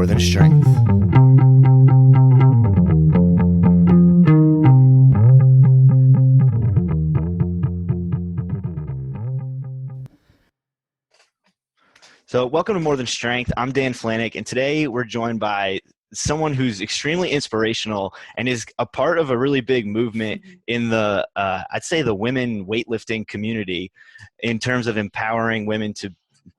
more than strength. So welcome to More Than Strength. I'm Dan Flanick, and today we're joined by someone who's extremely inspirational and is a part of a really big movement in the, I'd say the women weightlifting community in terms of empowering women to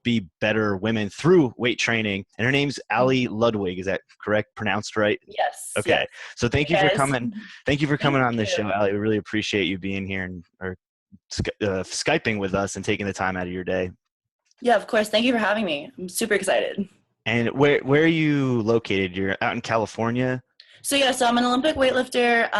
be better women through weight training. And her name's Ali Ludwig. Is that correct? Pronounced right? Yes. Okay. Yes. So thank you for coming. Thank you for coming on this show, Ali. We really appreciate you being here and Skyping with us and taking the time out of your day. Yeah, of course. Thank you for having me. I'm super excited. And where are you located? You're out in California? So I'm an Olympic weightlifter.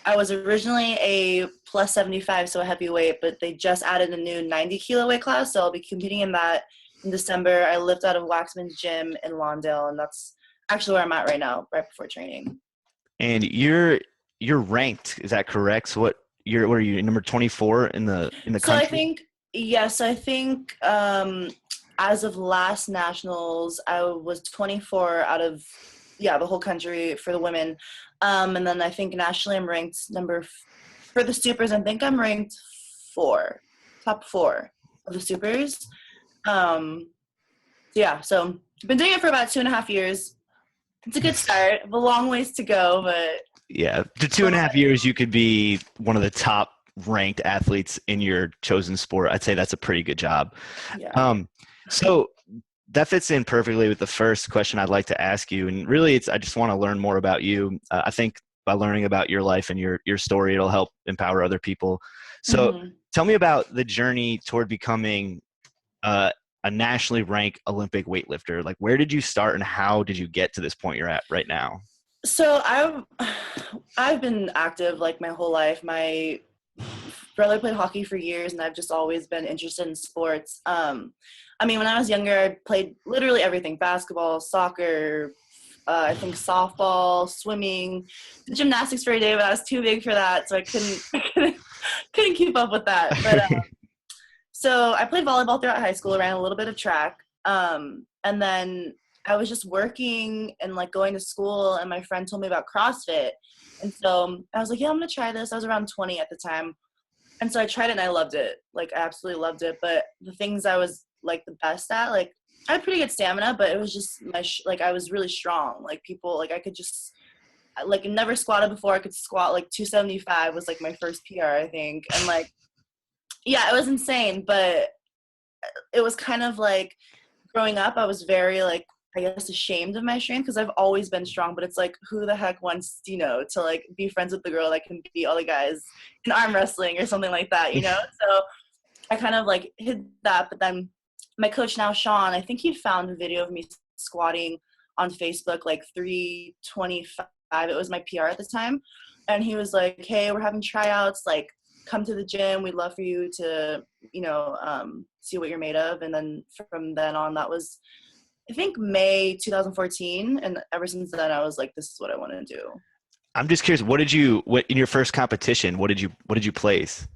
I was originally a plus 75, so a heavyweight, but they just added a new 90 kilo weight class, so I'll be competing in that in December. I lift out of Waxman's Gym in Lawndale, and that's actually where I'm at right now, right before training. And you're ranked, is that correct? So what are you, number 24 in the country? So I think as of last nationals, I was 24 out of the whole country for the women, and then I think nationally I'm ranked for the supers. I think I'm ranked top 4 of the supers. So I've been doing it for about 2.5 years. It's a good start. A long ways to go, but yeah, to 2.5 years you could be one of the top ranked athletes in your chosen sport. I'd say that's a pretty good job. Yeah. So that fits in perfectly with the first question I'd like to ask you. And really I just want to learn more about you. I think by learning about your life and your story, it'll help empower other people. So Tell me about the journey toward becoming a nationally ranked Olympic weightlifter. Like, where did you start and how did you get to this point you're at right now? So I've been active like my whole life. My brother played hockey for years, and I've just always been interested in sports. When I was younger, I played literally everything: basketball, soccer, I think softball, swimming, gymnastics for a day, but I was too big for that, so I couldn't keep up with that. But so I played volleyball throughout high school, ran a little bit of track, and then I was just working and like going to school, and my friend told me about CrossFit. And so I was like, yeah, I'm going to try this. I was around 20 at the time. And so I tried it and I loved it. Like, I absolutely loved it. But the things I was like the best at, like, I had pretty good stamina, but it was just I was really strong. Like, people, like, I could just, like, never squatted before. I could squat like 275 was like my first PR, I think. And like, yeah, it was insane. But it was kind of like growing up, I was very like, I guess ashamed of my strength because I've always been strong, but it's like, who the heck wants, to like be friends with the girl that can beat all the guys in arm wrestling or something like that, So I kind of like hid that. But then my coach now, Sean, I think he found a video of me squatting on Facebook, like 325. It was my PR at the time. And he was like, hey, we're having tryouts, like come to the gym. We'd love for you to, see what you're made of. And then from then on, that was, I think, May 2014, and ever since then I was like, this is what I want to do. I'm just curious, what in your first competition, what did you place?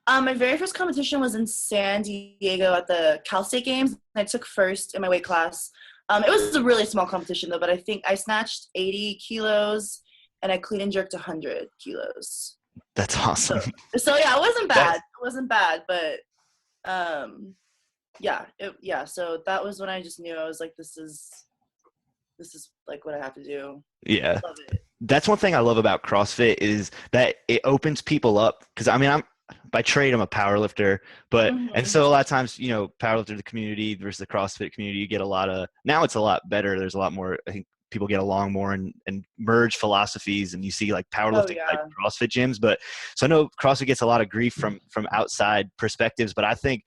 My very first competition was in San Diego at the Cal State Games. I took first in my weight class. It was a really small competition though, but I think I snatched 80 kilos and I clean and jerked 100 kilos. That's awesome. So yeah, it wasn't bad. It wasn't bad, but so that was when I just knew. I was like, this is like what I have to do. Yeah. I love it. That's one thing I love about CrossFit is that it opens people up. Cause I'm by trade, I'm a power lifter, but, and so a lot of times, power lifter, the community versus the CrossFit community, you get now it's a lot better. There's a lot more, I think people get along more and merge philosophies, and you see like powerlifting, like CrossFit gyms. But so I know CrossFit gets a lot of grief from outside perspectives, but I think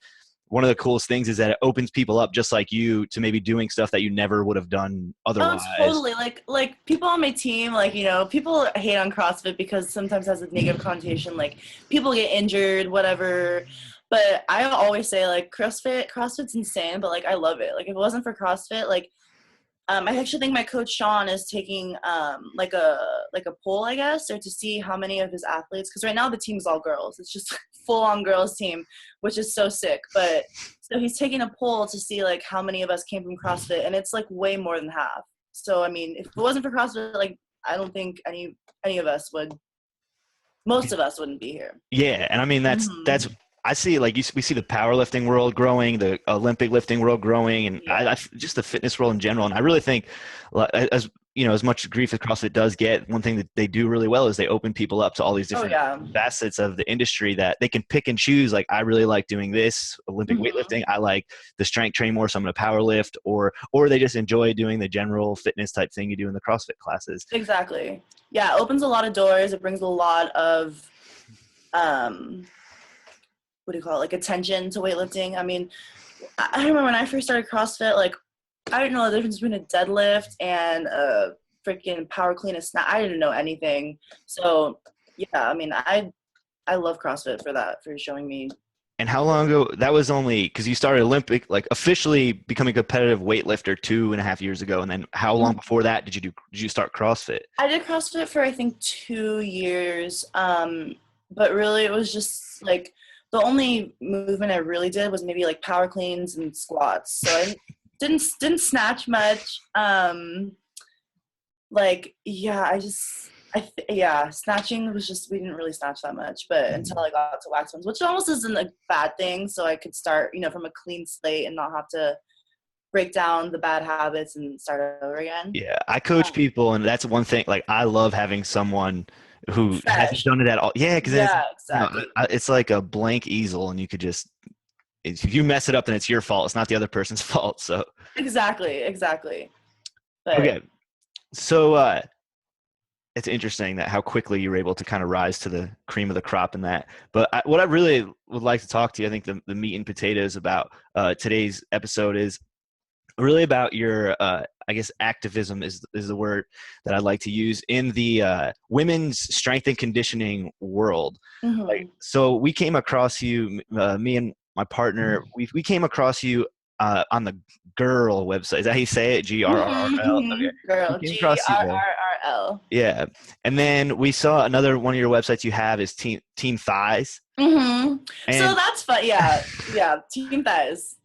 one of the coolest things is that it opens people up just like you to maybe doing stuff that you never would have done otherwise. Oh, totally. Like people on my team, like, people hate on CrossFit because sometimes it has a negative connotation, like people get injured, whatever. But I always say like CrossFit's insane, but like I love it. Like if it wasn't for CrossFit, like I actually think my coach Sean is taking like a poll, I guess, or to see how many of his athletes, because right now the team's all girls. It's just full on girls team, which is so sick. But So he's taking a poll to see like how many of us came from CrossFit, and it's like way more than half. So I mean, if it wasn't for CrossFit, like I don't think any of us would. Most of us wouldn't be here. Yeah, and I mean that's Mm-hmm. I see like we see the powerlifting world growing, the Olympic lifting world growing, and Yeah. just the fitness world in general. And I really think, as you know, as much grief as CrossFit does get, one thing that they do really well is they open people up to all these Oh different yeah. facets of the industry that they can pick and choose. Like, I really like doing this Olympic Mm-hmm. weightlifting. I like the strength training more, so I'm going to power lift, or they just enjoy doing the general fitness type thing you do in the CrossFit classes. Exactly. Yeah, it opens a lot of doors. It brings a lot of what do you call it? Like attention to weightlifting. I mean, I remember when I first started CrossFit, like I didn't know the difference between a deadlift and a freaking power clean and snatch. I didn't know anything. So yeah, I mean, I love CrossFit for that, for showing me. And how long ago? That was only because you started Olympic, like officially becoming a competitive weightlifter 2.5 years ago. And then how long before that did you start CrossFit? I did CrossFit for I think 2 years, but really it was just like the only movement I really did was maybe like power cleans and squats. So I didn't snatch much. Like yeah, snatching was just, we didn't really snatch that much, but until I got to wax ones, which almost isn't a bad thing. So I could start, from a clean slate and not have to break down the bad habits and start over again. Yeah, I coach people, and that's one thing. Like, I love having someone who hasn't Fresh. done it at all. Yeah, because it's, Yeah, exactly. it's like a blank easel, and you could just, if you mess it up, then it's your fault. It's not the other person's fault. So Exactly. But okay, so it's interesting that how quickly you were able to kind of rise to the cream of the crop in that. But what I really would like to talk to you, I think the meat and potatoes about today's episode is really about your I guess activism is the word that I'd like to use in the women's strength and conditioning world. Like, so we came across you, me and my partner, we came across you on the girl website. Is that how you say it? GRRL? Okay. We girl, came across you there. GRRRL. Yeah. And then we saw another one of your websites you have is Team Thighs. So And that's fun. Yeah, team thighs.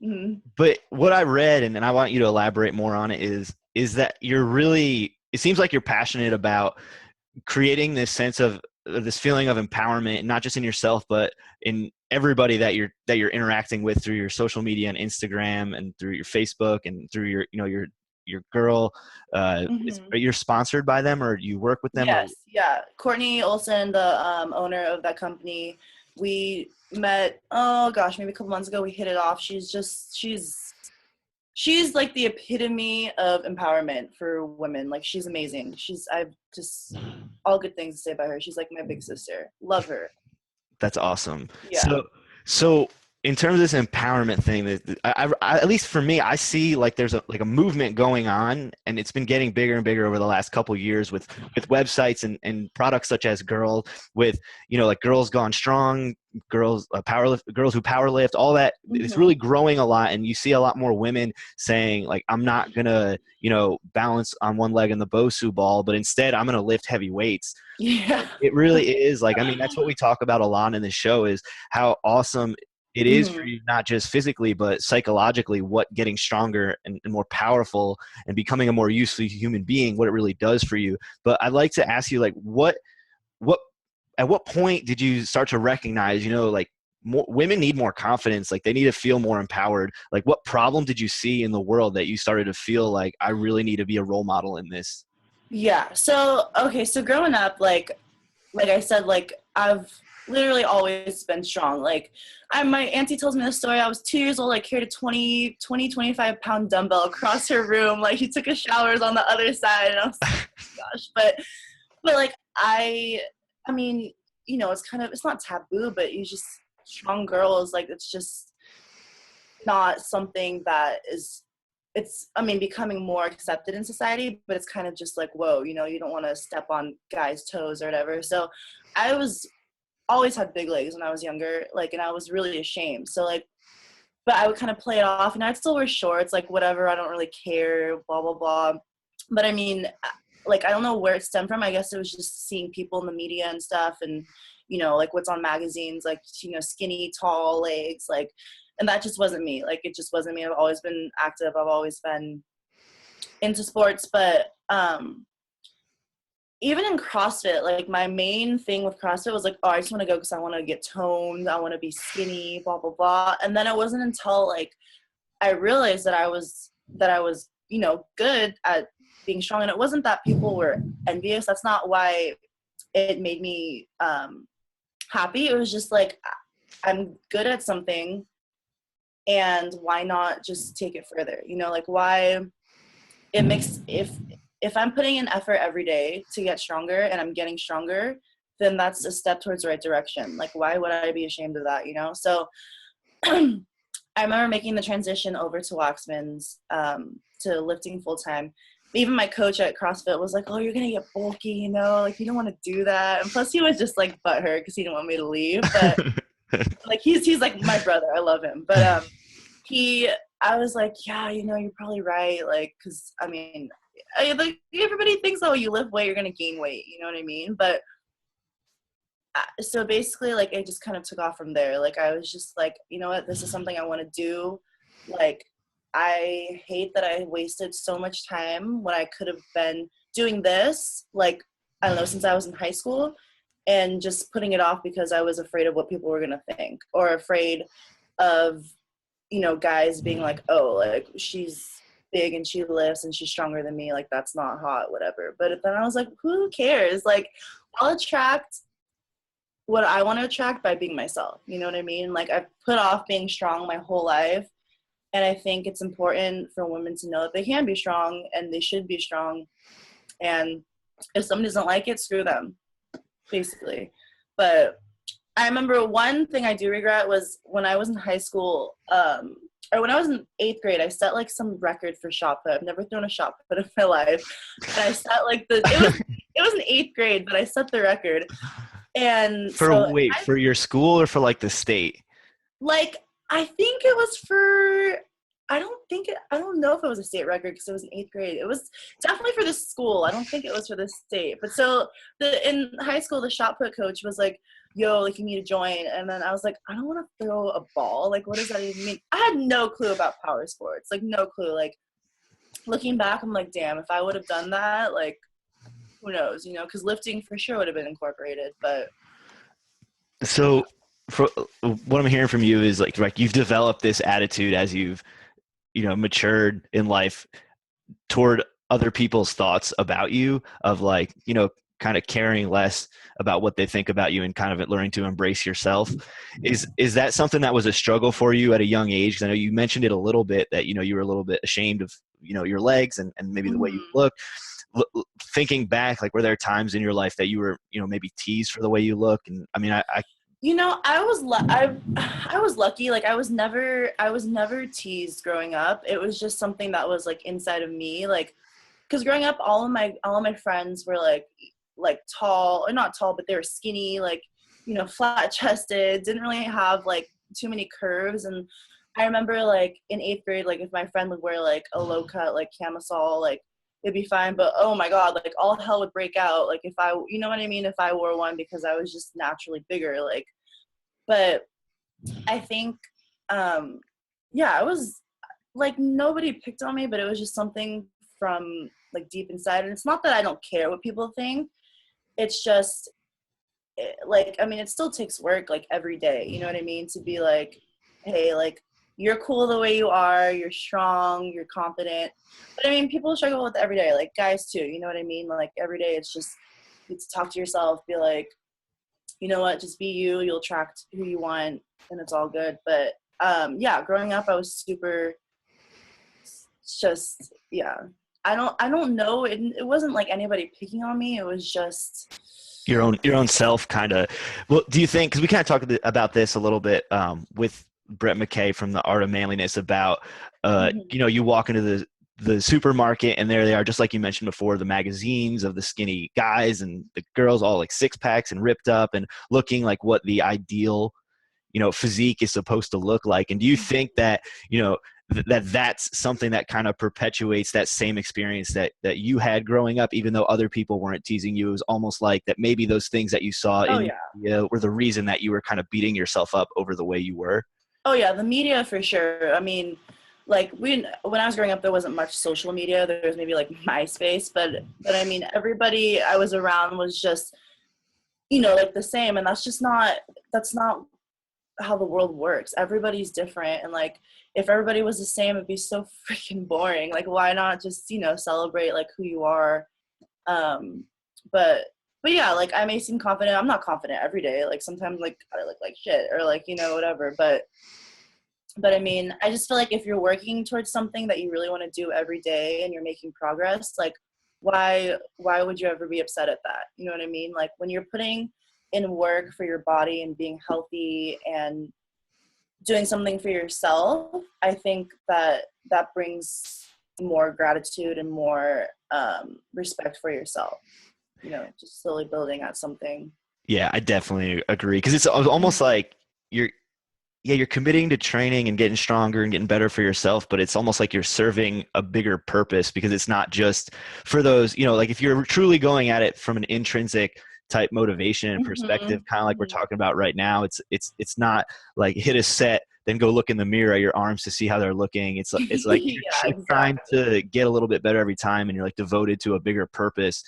but what I read, and I want you to elaborate more on it, is that you're really, it seems like you're passionate about creating this sense of this feeling of empowerment, not just in yourself, but in everybody that you're interacting with through your social media and Instagram and through your Facebook and through your girl. You're sponsored by them, or you work with them? Yes, yeah. Courtney Olson, the owner of that company, we met, oh gosh, maybe a couple months ago. We hit it off. She's like the epitome of empowerment for women. Like, she's amazing. I've just all good things to say about her. She's like my big sister. Love her. That's awesome. Yeah. So in terms of this empowerment thing, that I at least for me, I see like there's a movement going on, and it's been getting bigger and bigger over the last couple of years with websites and products such as Girl, with like Girls Gone Strong, girls girls who power lift, all that. It's really growing a lot, and you see a lot more women saying like, I'm not gonna balance on one leg in the Bosu ball, but instead I'm gonna lift heavy weights. Yeah. It really is, like, I mean, that's what we talk about a lot in the show, is how awesome it is for you, not just physically, but psychologically, what getting stronger and more powerful and becoming a more useful human being, what it really does for you. But I'd like to ask you, like, what at what point did you start to recognize, like, more women need more confidence, like they need to feel more empowered? Like, what problem did you see in the world that you started to feel like, I really need to be a role model in this? Yeah. So growing up, like I said, like I've literally always been strong. Like my auntie tells me the story. I was 2 years old. I carried a 25 pound dumbbell across her room. Like, she took a showers on the other side, and I was like, oh gosh. But like, I mean, it's not taboo, but strong girls, like, it's just not something that is, becoming more accepted in society, but it's kind of just like, whoa, you don't want to step on guys' toes or whatever. So I always had big legs when I was younger, like, and I was really ashamed. So like, but I would kind of play it off, and I'd still wear shorts, like, whatever, I don't really care, blah, blah, blah. But I mean, like, I don't know where it stemmed from. I guess it was just seeing people in the media and stuff, and, like what's on magazines, like, skinny, tall legs, like, And that just wasn't me. Like, it just wasn't me. I've always been active. I've always been into sports. But even in CrossFit, like, my main thing with CrossFit was like, oh, I just want to go because I want to get toned. I want to be skinny, blah, blah, blah. And then it wasn't until, like, I realized that I was, you know, good at being strong. And it wasn't that people were envious. That's not why it made me happy. It was just like, I'm good at something, and why not just take it further? You know, like, why it makes, if I'm putting in effort every day to get stronger and I'm getting stronger, then that's a step towards the right direction. Like, why would I be ashamed of that? You know? So I remember making the transition over to Waxman's, to lifting full time. Even my coach at CrossFit was like, oh, you're going to get bulky, you know, like, you don't want to do that. And plus he was just like butthurt because he didn't want me to leave. But like, he's like my brother. I love him. But I was like, yeah, you know, you're probably right. Like, cause I mean, like, everybody thinks, oh, you lift weight, you're going to gain weight. You know what I mean? But so basically, like, it just kind of took off from there. Like, I was just like, you know what, this is something I want to do. Like, I hate that I wasted so much time when I could have been doing this, like, I don't know, since I was in high school, and just putting it off because I was afraid of what people were going to think, or afraid of, you know, guys being like, oh, like, she's big and she lifts and she's stronger than me, like, that's not hot, whatever. But then I was like, who cares? Like, I'll attract what I want to attract by being myself. You know what I mean? Like, I've put off being strong my whole life. And I think it's important for women to know that they can be strong and they should be strong. And if somebody doesn't like it, screw them, basically. But I remember one thing I do regret was when I was in high school, or when I was in 8th grade, I set like some record for shot put. I've never thrown a shot put in my life. And I set like it was in 8th grade, but I set the record. And for your school or for like the state? Like, I think it was for, I don't know if it was a state record because it was in 8th grade. It was definitely for the school. I don't think it was for the state. But so in high school, the shot put coach was like, yo, like, you need to join. And then I was like, I don't want to throw a ball. Like, what does that even mean? I had no clue about power sports. Like, no clue. Like, looking back, I'm like, damn, if I would have done that, like, who knows, you know, because lifting for sure would have been incorporated. But so for what I'm hearing from you is like you've developed this attitude as you've, you know, matured in life toward other people's thoughts about you, of like, you know, kind of caring less about what they think about you and kind of learning to embrace yourself. Is that something that was a struggle for you at a young age? 'Cause I know you mentioned it a little bit, that, you know, you were a little bit ashamed of, you know, your legs and maybe the way you look. Thinking back, like, were there times in your life that you were, you know, maybe teased for the way you look? And I mean, I you know, I was lucky. Like, I was never teased growing up. It was just something that was like inside of me. Like, because growing up, all of my friends were like tall, or not tall, but they were skinny, like, you know, flat chested, didn't really have like too many curves. And I remember, like, in 8th grade, like, if my friend would wear like a low cut, like, camisole, like, it'd be fine. But oh my God, like, all hell would break out. Like, if I, you know what I mean? If I wore one, because I was just naturally bigger, like, but I think, yeah, I was like, nobody picked on me, but it was just something from like deep inside. And it's not that I don't care what people think. It's just like, I mean, it still takes work, like, every day, you know what I mean? To be like, hey, like, you're cool the way you are, you're strong, you're confident. But I mean, people struggle with it every day, like guys too, you know what I mean? Like, every day it's just, you talk to yourself, be like, you know what, just be you, you'll attract who you want, and it's all good. But yeah, growing up, I was super, just, yeah. I don't know. It wasn't like anybody picking on me. It was just your own self, kind of. Well, do you think, because we kind of talked about this a little bit with Brett McKay from the Art of Manliness, about you know, you walk into the supermarket and there they are, just like you mentioned before, the magazines of the skinny guys and the girls, all like six packs and ripped up and looking like what the ideal, you know, physique is supposed to look like. And do you think that, you know, that's something that kind of perpetuates that same experience that you had growing up, even though other people weren't teasing you? It was almost like that maybe those things that you saw were the reason that you were kind of beating yourself up over the way you were. Oh yeah, the media for sure. I mean, like when I was growing up, there wasn't much social media. There was maybe like MySpace, but I mean, everybody I was around was just, like the same, and that's not how the world works. Everybody's different, and like if everybody was the same, it'd be so freaking boring. Like, why not just celebrate like who you are? But yeah, like I may seem confident. I'm not confident every day. Like sometimes like I look like shit or like whatever. But I mean, I just feel like if you're working towards something that you really want to do every day and you're making progress, like why would you ever be upset at that? You know what I mean? Like when you're putting in work for your body and being healthy and doing something for yourself, I think that brings more gratitude and more respect for yourself. Just slowly building at something. Yeah, I definitely agree, because it's almost like you're committing to training and getting stronger and getting better for yourself, but it's almost like you're serving a bigger purpose, because it's not just for those, like if you're truly going at it from an intrinsic type motivation and perspective, kind of like we're talking about right now, it's not like hit a set, then go look in the mirror at your arms to see how they're looking. It's like you're exactly. trying to get a little bit better every time, and you're like devoted to a bigger purpose,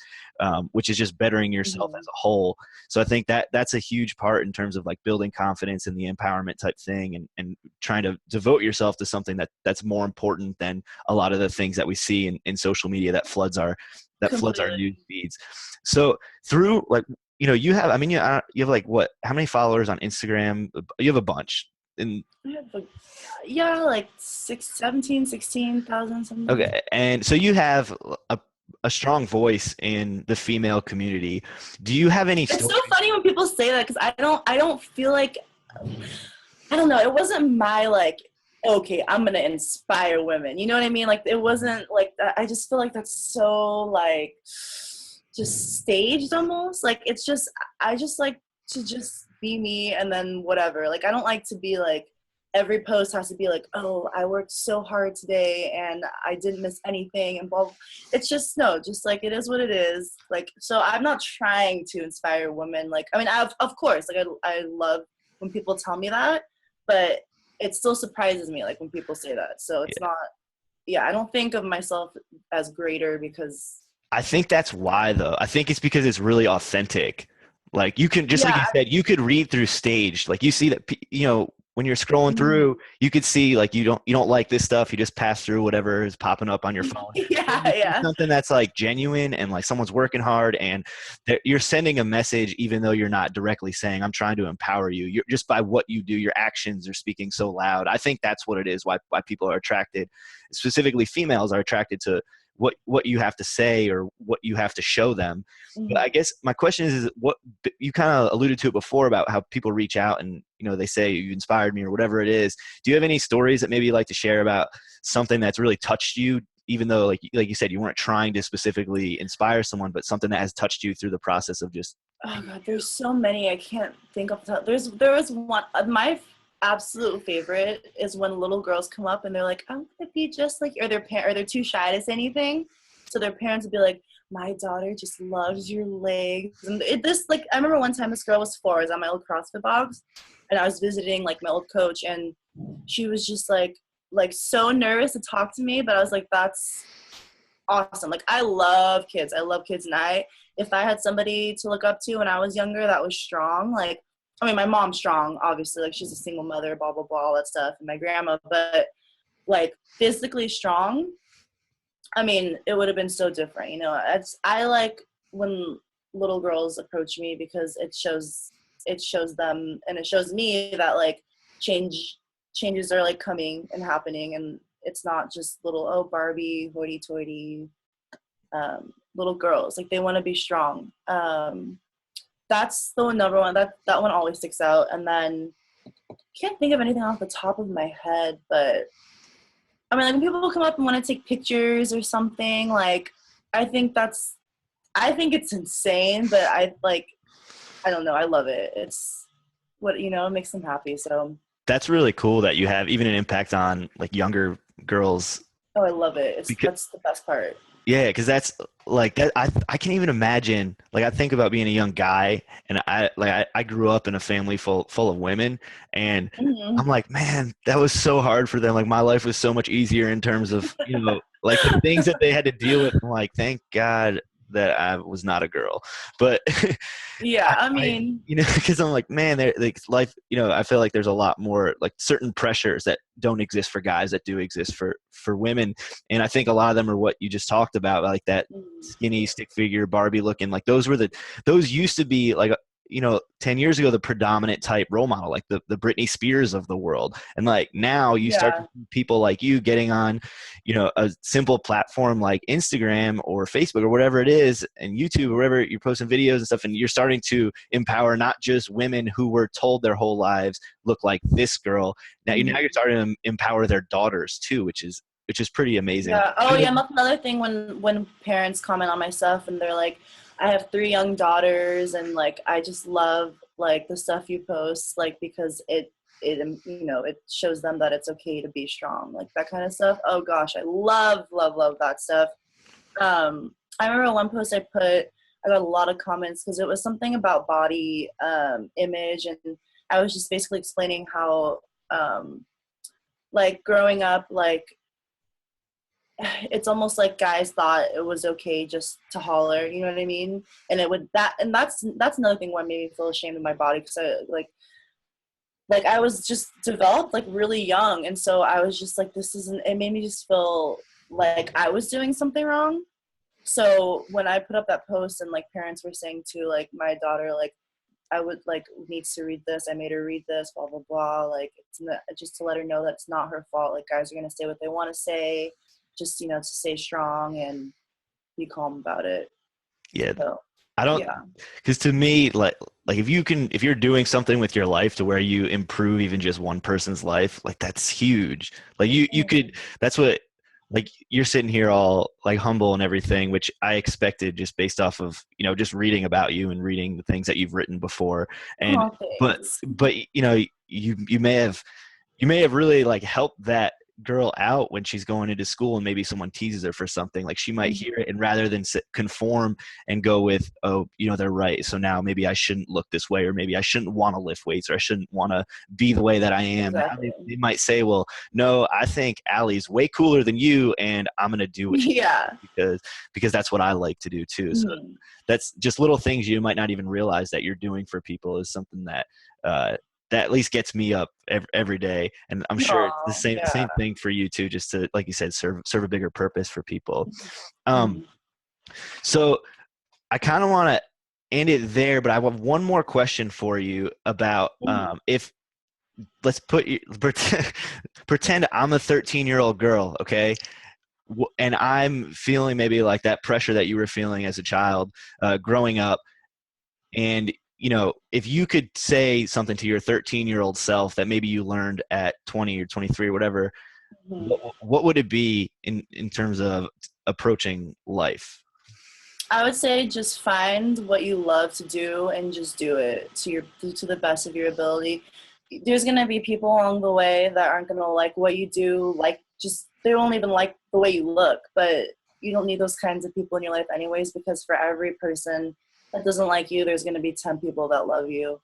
which is just bettering yourself as a whole. So I think that's a huge part in terms of like building confidence and the empowerment type thing, and trying to devote yourself to something that's more important than a lot of the things that we see in social media that floods our news feeds. So through like, you have, you have like what, how many followers on Instagram? You have a bunch. And like 16,000 something. Okay. And so you have a strong voice in the female community. Do you have any It's so funny when people say that, because I don't feel like, I don't know, it wasn't my like, okay, I'm gonna inspire women, you know what I mean? Like it wasn't like that. I just feel like that's so like just staged almost. Like it's just, I just like to just be me, and then whatever. Like I don't like to be like every post has to be like, oh, I worked so hard today and I didn't miss anything and blah, blah. It's just just like it is what it is. Like, so I'm not trying to inspire women. Like, I mean, of course, like I love when people tell me that, but it still surprises me like when people say that. So it's not, I don't think of myself as greater, because I think that's why though. I think it's because it's really authentic. Like you can, just like you said, you could read through staged. Like you see that, when you're scrolling through, you could see like you don't like this stuff. You just pass through whatever is popping up on your phone. Something that's like genuine and like someone's working hard, and you're sending a message, even though you're not directly saying, I'm trying to empower you. You're just, by what you do, your actions are speaking so loud. I think that's what it is. Why people are attracted, specifically females, are attracted to what you have to say or what you have to show them. But I guess my question is what you kind of alluded to it before about how people reach out and, they say you inspired me or whatever it is. Do you have any stories that maybe you'd like to share about something that's really touched you, even though like you said, you weren't trying to specifically inspire someone, but something that has touched you through the process of just. Oh God, there's so many. I can't think of the top. There was one, my absolute favorite is when little girls come up and they're like, I'm gonna be just like, or they're too shy to say anything, so their parents would be like, my daughter just loves your legs. And I remember one time this girl was 4, I was on my old CrossFit box, and I was visiting like my old coach, and she was just like so nervous to talk to me, but I was like, that's awesome. Like I love kids, and if I had somebody to look up to when I was younger that was strong, like, I mean, my mom's strong, obviously, like she's a single mother, blah, blah, blah, all that stuff, and my grandma, but like physically strong, I mean, it would have been so different, I like when little girls approach me, because it shows them, and it shows me that like changes are like coming and happening, and it's not just little, Barbie, hoity-toity, little girls, like they want to be strong. That's the number one. That one always sticks out. And then can't think of anything off the top of my head, but I mean, like when people come up and want to take pictures or something, like I think it's insane, but I don't know. I love it. It's what, it makes them happy. So That's really cool that you have even an impact on like younger girls. Oh, I love it. That's the best part. Yeah, because that's like that. I can't even imagine. Like I think about being a young guy, and I grew up in a family full of women, and Hmm. I'm like, man, that was so hard for them. Like my life was so much easier in terms of like the things that they had to deal with. I'm like, thank God that I was not a girl, but Yeah, I mean, because I'm like, man, like life, I feel like there's a lot more like certain pressures that don't exist for guys that do exist for women, and I think a lot of them are what you just talked about, like that mm, skinny stick figure Barbie looking, like those used to be like 10 years ago the predominant type role model, like the Britney Spears of the world, and like now you start to yeah, see people like you getting on a simple platform like Instagram or Facebook or whatever it is, and YouTube or wherever you're posting videos and stuff, and you're starting to empower not just women who were told their whole lives look like this girl. Now you're mhm. starting to empower their daughters too, which is pretty amazing. Yeah. Oh, yeah. That's another thing when parents comment on my stuff and they're like, I have 3 young daughters, and like I just love like the stuff you post, like because it shows them that it's okay to be strong, like that kind of stuff. Oh gosh, I love that stuff. I remember one post I put, I got a lot of comments because it was something about body image, and I was just basically explaining how like growing up, like it's almost like guys thought it was okay just to holler, you know what I mean? And that's another thing why it made me feel ashamed of my body, because I like I was just developed like really young, and so I was just like, this isn't. It made me just feel like I was doing something wrong. So when I put up that post and like parents were saying to like my daughter, like I would like needs to read this. I made her read this, blah blah blah. Like it's not, just to let her know that it's not her fault. Like guys are gonna say what they want to say, just to stay strong and be calm about it. Yeah, So I don't, yeah, because to me, like if you're doing something with your life to where you improve even just one person's life, like that's huge. Like you could, that's what, like you're sitting here all like humble and everything, which I expected just based off of, just reading about you and reading the things that you've written before. And, oh but, thanks. but, you may have really like helped that girl out when she's going into school and maybe someone teases her for something, like she might hear Mhm. it, and rather than conform and go with, oh, they're right, so now maybe I shouldn't look this way, or maybe I shouldn't want to lift weights, or I shouldn't want to be the way that I am. Now Exactly. they might say, well, no, I think Allie's way cooler than you, and I'm going to do what she Yeah. because that's what I like to do too. So Mhm. that's just little things you might not even realize that you're doing for people is something that uh, that at least gets me up every day. And I'm sure it's the Oh same yeah. thing for you too, just to, like you said, serve a bigger purpose for people. Um, Mhm. so I kind of want to end it there, but I have one more question for you about Mhm. if let's pretend I'm a 13-year-old girl, okay? And I'm feeling maybe like that pressure that you were feeling as a child growing up. And, if you could say something to your 13-year-old self that maybe you learned at 20 or 23 or whatever, Mhm. what would it be in terms of approaching life? I would say just find what you love to do and just do it to the best of your ability. There's gonna be people along the way that aren't gonna like what you do, like just they won't even like the way you look, but you don't need those kinds of people in your life anyways, because for every person that doesn't like you, there's gonna be 10 people that love you.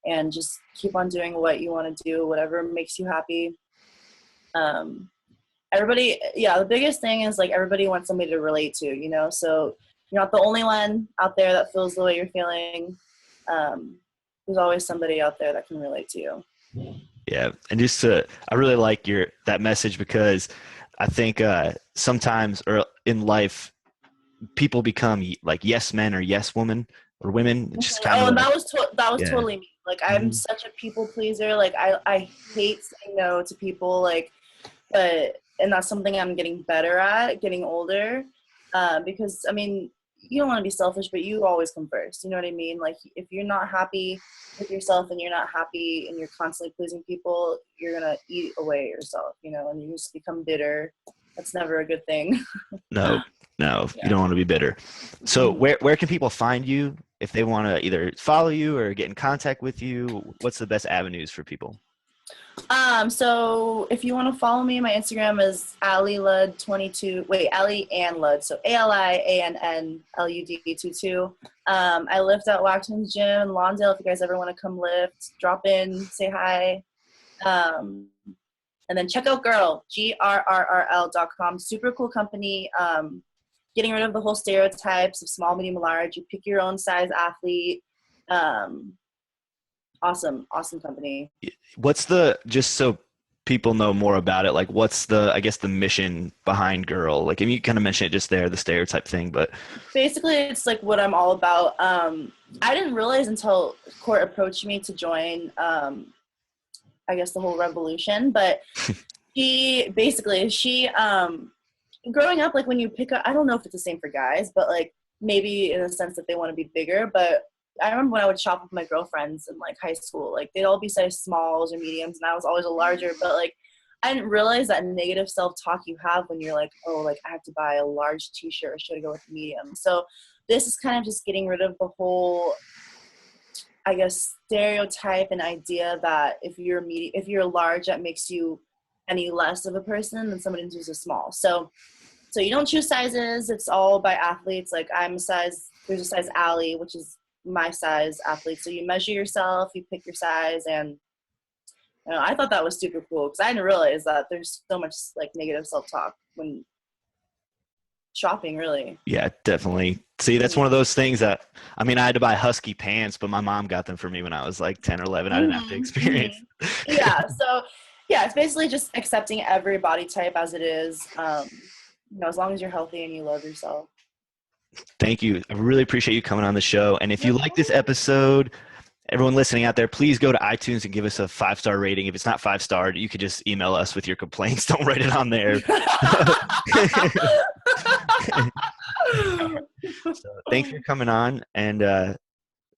And just keep on doing what you want to do, whatever makes you happy. Um, everybody, yeah, the biggest thing is like everybody wants somebody to relate to, so you're not the only one out there that feels the way you're feeling. um, there's always somebody out there that can relate to you. Yeah, and I really like that message, because I think sometimes or in life people become like yes men or yes women or women. It's just kind Oh, of and like, that was yeah. totally me. Like I'm Mhm. such a people pleaser. Like I hate saying no to people. Like, but and that's something I'm getting better at, getting older. Because I mean, you don't want to be selfish, but you always come first. You know what I mean? Like if you're not happy with yourself and you're not happy and you're constantly pleasing people, you're gonna eat away at yourself. And you just become bitter. That's never a good thing. No, no, you Yeah. don't want to be bitter. So Mhm. where can people find you if they want to either follow you or get in contact with you? What's the best avenues for people? So if you want to follow me, my Instagram is Ali Lud22. Wait, Ali and Lud. So ALIANNLUD22. I lift at Waxman's Gym in Lawndale. If you guys ever want to come lift, drop in, say hi. And then check out Girl, GRRRL.com. Super cool company. Getting rid of the whole stereotypes of small, medium, large. You pick your own size athlete. Awesome company. What's just so people know more about it, like what's I guess the mission behind Girl? Like, and you kind of mentioned it just there, the stereotype thing, but basically it's like what I'm all about. I didn't realize until Court approached me to join, I guess the whole revolution, but she growing up, like when you pick up, I don't know if it's the same for guys, but like maybe in a sense that they want to be bigger, but I remember when I would shop with my girlfriends in like high school, like they'd all be size smalls or mediums, and I was always a larger. But like I didn't realize that negative self-talk you have when you're like, oh, like I have to buy a large T-shirt, or should I go with medium? So this is kind of just getting rid of the whole, I guess, stereotype and idea that if you're large, that makes you any less of a person than somebody who's a small. So you don't choose sizes; it's all by athletes. Like there's a size Ali, which is my size athlete. So you measure yourself, you pick your size, and I thought that was super cool because I didn't realize that there's so much like negative self-talk when shopping, really. Yeah, definitely. See, that's one of those things that, I mean, I had to buy Husky pants, but my mom got them for me when I was like 10 or 11. I didn't have to experience. Yeah. So yeah, it's basically just accepting every body type as it is. As long as you're healthy and you love yourself. Thank you. I really appreciate you coming on the show. And if you like this episode, everyone listening out there, please go to iTunes and give us a 5-star rating. If it's not 5-star, you could just email us with your complaints. Don't write it on there. So, thanks for coming on, and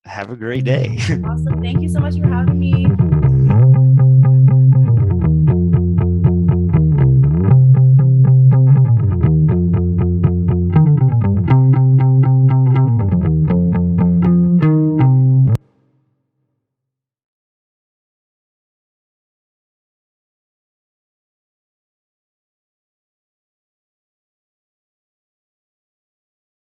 have a great day. Awesome. Thank you so much for having me.